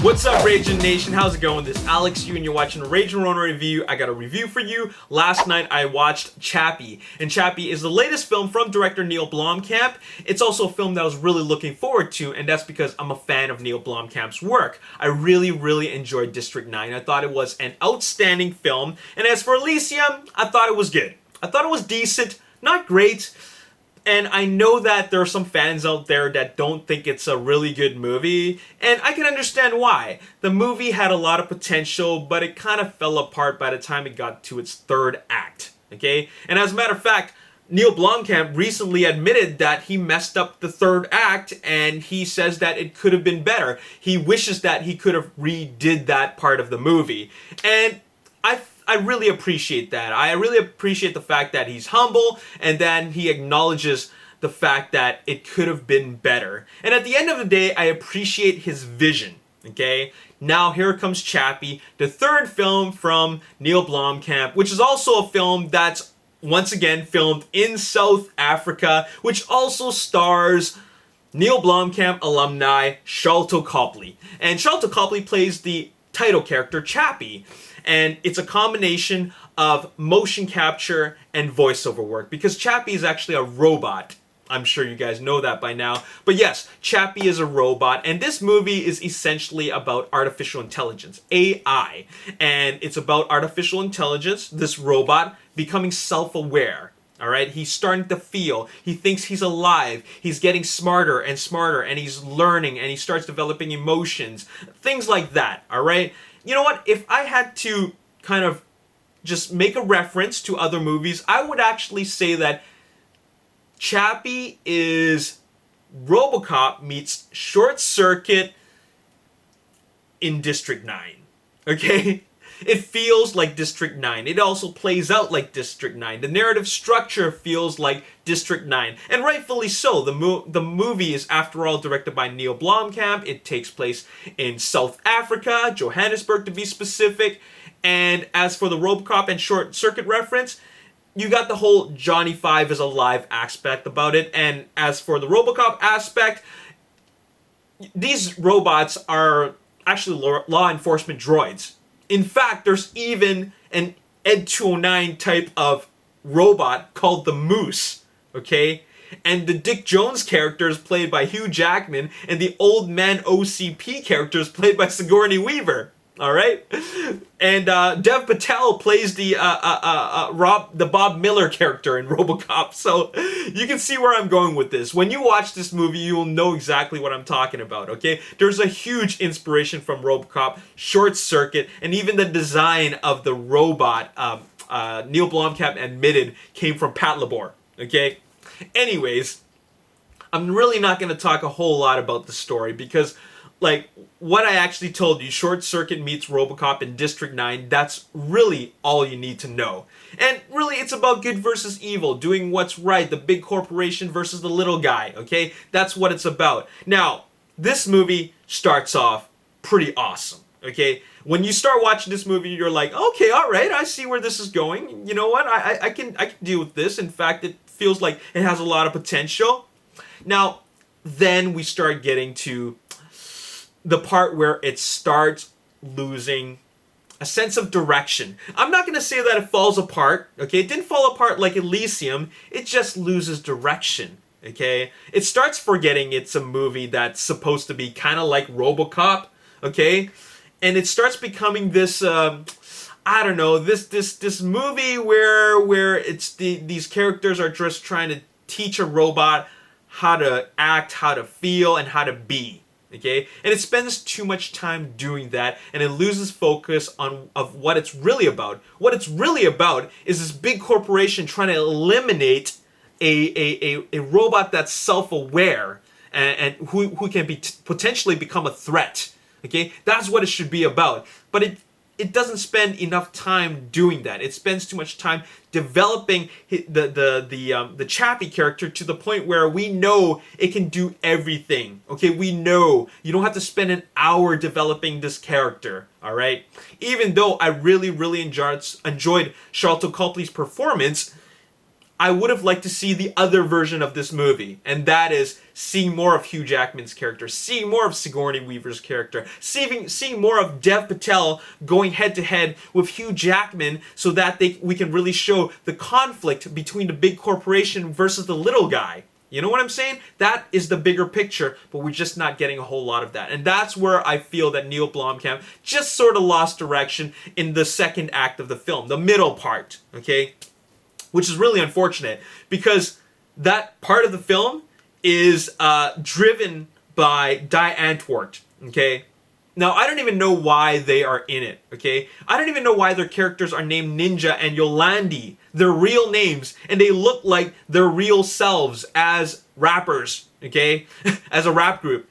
What's up, Ragin Nation? How's it going? This is Alex Yu, and you're watching Ragin Ronin Review. I got a review for you. Last night I watched Chappie, and Chappie is the latest film from director Neill Blomkamp. It's also a film that I was really looking forward to, and that's because I'm a fan of Neill Blomkamp's work. I really enjoyed District 9. I thought it was an outstanding film, and as for Elysium, I thought it was good. I thought it was decent, not great. And I know that there are some fans out there that don't think it's a really good movie, and I can understand why. The movie had a lot of potential, but it kind of fell apart by the time it got to its third act, okay? And as a matter of fact, Neill Blomkamp recently admitted that he messed up the third act, and he says that it could have been better. He wishes that he could have redid that part of the movie. And I really appreciate that. I really appreciate the fact that he's humble and then he acknowledges the fact that it could have been better. And at the end of the day, I appreciate his vision, okay? Now here comes Chappie, the third film from Neill Blomkamp, which is also a film that's once again filmed in South Africa, which also stars Neill Blomkamp alumni Sharlto Copley. And Sharlto Copley plays the title character Chappie. And it's a combination of motion capture and voiceover work, because Chappie is actually a robot. I'm sure you guys know that by now. But yes, Chappie is a robot, and this movie is essentially about artificial intelligence, AI. And it's about artificial intelligence, this robot, becoming self-aware. All right, he's starting to feel. He thinks he's alive. He's getting smarter and smarter, and he's learning, and he starts developing emotions. Things like that, all right? You know what? If I had to kind of just make a reference to other movies, I would actually say that Chappie is RoboCop meets Short Circuit in District 9. Okay? It feels like District 9. It also plays out like District 9. The narrative structure feels like District 9. And rightfully so. The movie is, after all, directed by Neill Blomkamp. It takes place in South Africa, Johannesburg to be specific. And as for the RoboCop and Short Circuit reference, you got the whole Johnny Five is alive aspect about it. And as for the RoboCop aspect, these robots are actually law enforcement droids. In fact, there's even an Ed 209 type of robot called the Moose, okay? And the Dick Jones character is played by Hugh Jackman, and the Old Man OCP character is played by Sigourney Weaver, all right? And Dev Patel plays the Bob Miller character in RoboCop, so you can see where I'm going with this. When you watch this movie, you will know exactly what I'm talking about, okay? There's a huge inspiration from RoboCop, Short Circuit, and even the design of the robot, Neill Blomkamp admitted, came from Pat Labor, okay? Anyways, I'm really not going to talk a whole lot about the story because, like, what I actually told you, Short Circuit meets RoboCop in District 9, that's really all you need to know. And really, it's about good versus evil, doing what's right, the big corporation versus the little guy, okay? That's what it's about. Now, this movie starts off pretty awesome, okay? When you start watching this movie, you're like, okay, all right, I see where this is going. You know what? I can deal with this. In fact, it feels like it has a lot of potential. Now, then we start getting to the part where it starts losing a sense of direction. I'm not going to say that it falls apart, okay? It didn't fall apart like Elysium. It just loses direction, okay? It starts forgetting it's a movie that's supposed to be kind of like RoboCop, okay? And it starts becoming this, I don't know, this movie where it's these characters are just trying to teach a robot how to act, how to feel, and how to be. Okay, and it spends too much time doing that, and it loses focus of what it's really about. What it's really about is this big corporation trying to eliminate a robot that's self-aware and who can potentially become a threat. Okay, that's what it should be about. But it doesn't spend enough time doing that. It spends too much time developing the Chappie character to the point where we know it can do everything. Okay, we know you don't have to spend an hour developing this character. All right, even though I really enjoyed Sharlto Copley's performance, I would have liked to see the other version of this movie, and that is seeing more of Hugh Jackman's character, seeing more of Sigourney Weaver's character, seeing more of Dev Patel going head-to-head with Hugh Jackman so that we can really show the conflict between the big corporation versus the little guy. You know what I'm saying? That is the bigger picture, but we're just not getting a whole lot of that. And that's where I feel that Neill Blomkamp just sort of lost direction in the second act of the film, the middle part, okay? Which is really unfortunate, because that part of the film is driven by Die Antwoord, okay? Now, I don't even know why they are in it, okay? I don't even know why their characters are named Ninja and yo-landi. They're real names, and they look like their real selves as rappers, okay? As a rap group.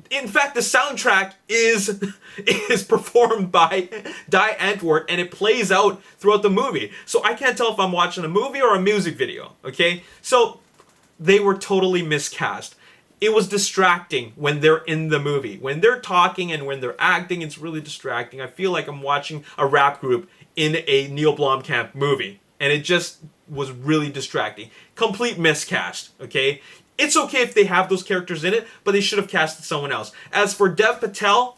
In fact, the soundtrack is performed by Die Antwoord, and it plays out throughout the movie. So I can't tell if I'm watching a movie or a music video, okay? So they were totally miscast. It was distracting when they're in the movie. When they're talking and when they're acting, it's really distracting. I feel like I'm watching a rap group in a Neill Blomkamp movie. And it just was really distracting. Complete miscast, okay? It's okay if they have those characters in it, but they should have casted someone else. As for Dev Patel,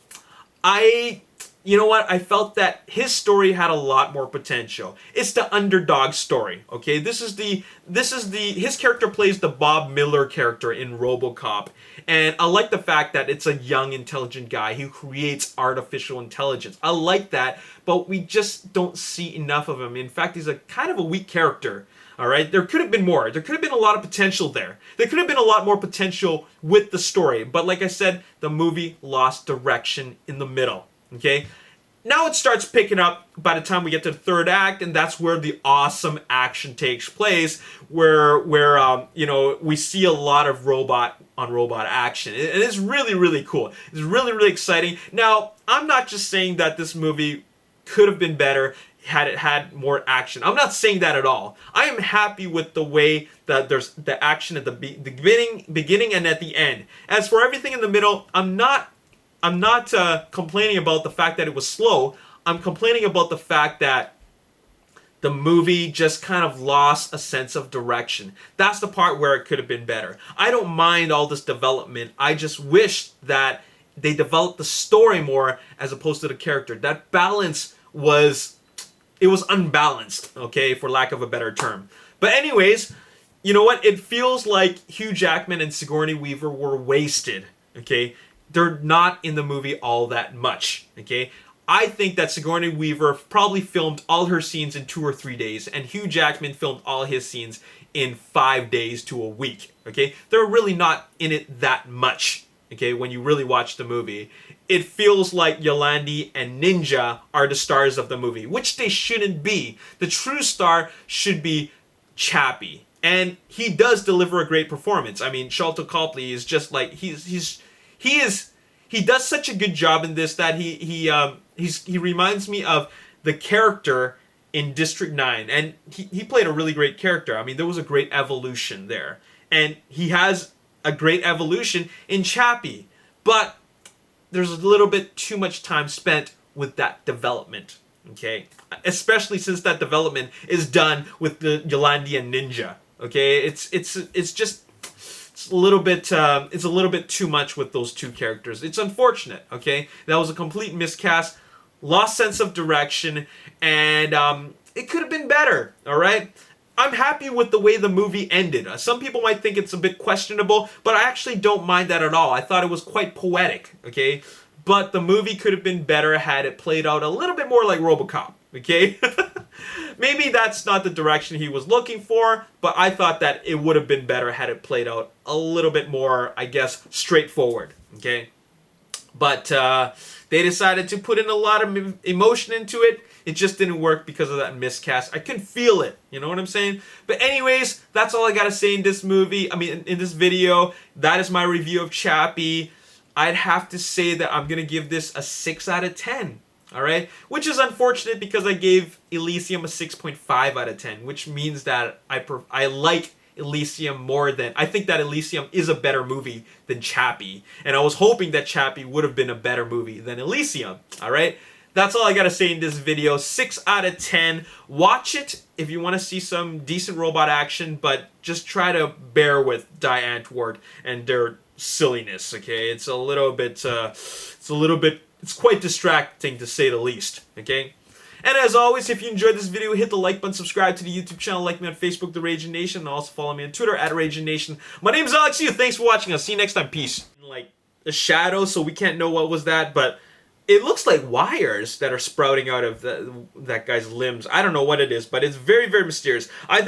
you know what? I felt that his story had a lot more potential. It's the underdog story, okay? His character plays the Bob Miller character in RoboCop. And I like the fact that it's a young, intelligent guy who creates artificial intelligence. I like that, but we just don't see enough of him. In fact, he's a kind of a weak character. All right, there could have been more. There could have been a lot of potential there. There could have been a lot more potential with the story. But like I said, the movie lost direction in the middle. Okay? Now it starts picking up by the time we get to the third act, and that's where the awesome action takes place, where we see a lot of robot on robot action. And it's really, really cool. It's really, really exciting. Now, I'm not just saying that this movie could have been better had it had more action. I'm not saying that at all. I am happy with the way that there's the action at the beginning and at the end. As for everything in the middle, I'm not complaining about the fact that it was slow. I'm complaining about the fact that the movie just kind of lost a sense of direction. That's the part where it could have been better. I don't mind all this development. I just wish that they developed the story more as opposed to the character. That balance was unbalanced, okay, for lack of a better term. But anyways, you know what? It feels like Hugh Jackman and Sigourney Weaver were wasted, okay? They're not in the movie all that much, okay? I think that Sigourney Weaver probably filmed all her scenes in 2 or 3 days, and Hugh Jackman filmed all his scenes in 5 days to a week, okay? They're really not in it that much, okay, when you really watch the movie. It feels like yo-landi and Ninja are the stars of the movie, which they shouldn't be. The true star should be Chappie, and he does deliver a great performance. I mean, Sholto Copley is just like he does such a good job in this that he reminds me of the character in District 9, and he played a really great character. I mean, there was a great evolution there, and he has a great evolution in Chappie, but there's a little bit too much time spent with that development, okay? Especially since that development is done with the yo-landi and Ninja, okay? It's a little bit too much with those two characters. It's unfortunate, okay? That was a complete miscast, lost sense of direction, and it could have been better, all right? I'm happy with the way the movie ended. Some people might think it's a bit questionable, but I actually don't mind that at all. I thought it was quite poetic, okay? But the movie could have been better had it played out a little bit more like RoboCop, okay? Maybe that's not the direction he was looking for, but I thought that it would have been better had it played out a little bit more, I guess, straightforward, okay? But they decided to put in a lot of emotion into it. It just didn't work because of that miscast. I can feel it, you know what I'm saying? But anyways, that's all I gotta say in this movie. I mean, in this video. That is my review of Chappie. I'd have to say that I'm gonna give this a 6 out of 10. Alright? Which is unfortunate because I gave Elysium a 6.5 out of 10, which means that I like Elysium more than... I think that Elysium is a better movie than Chappie. And I was hoping that Chappie would have been a better movie than Elysium. Alright? that's all I gotta say in this video. 6 out of 10. Watch it if you want to see some decent robot action, but just try to bear with Die Antwoord and their silliness, okay? It's quite distracting to say the least, okay? And as always, if you enjoyed this video, hit the like button, subscribe to the YouTube channel, like me on Facebook, The Ragin Nation, and also follow me on Twitter, @Ragin Nation. My name's Alex Yu. Thanks for watching. I'll see you next time. Peace. Like, a shadow, so we can't know what was that, but it looks like wires that are sprouting out of that guy's limbs. I don't know what it is, but it's very, very mysterious. I think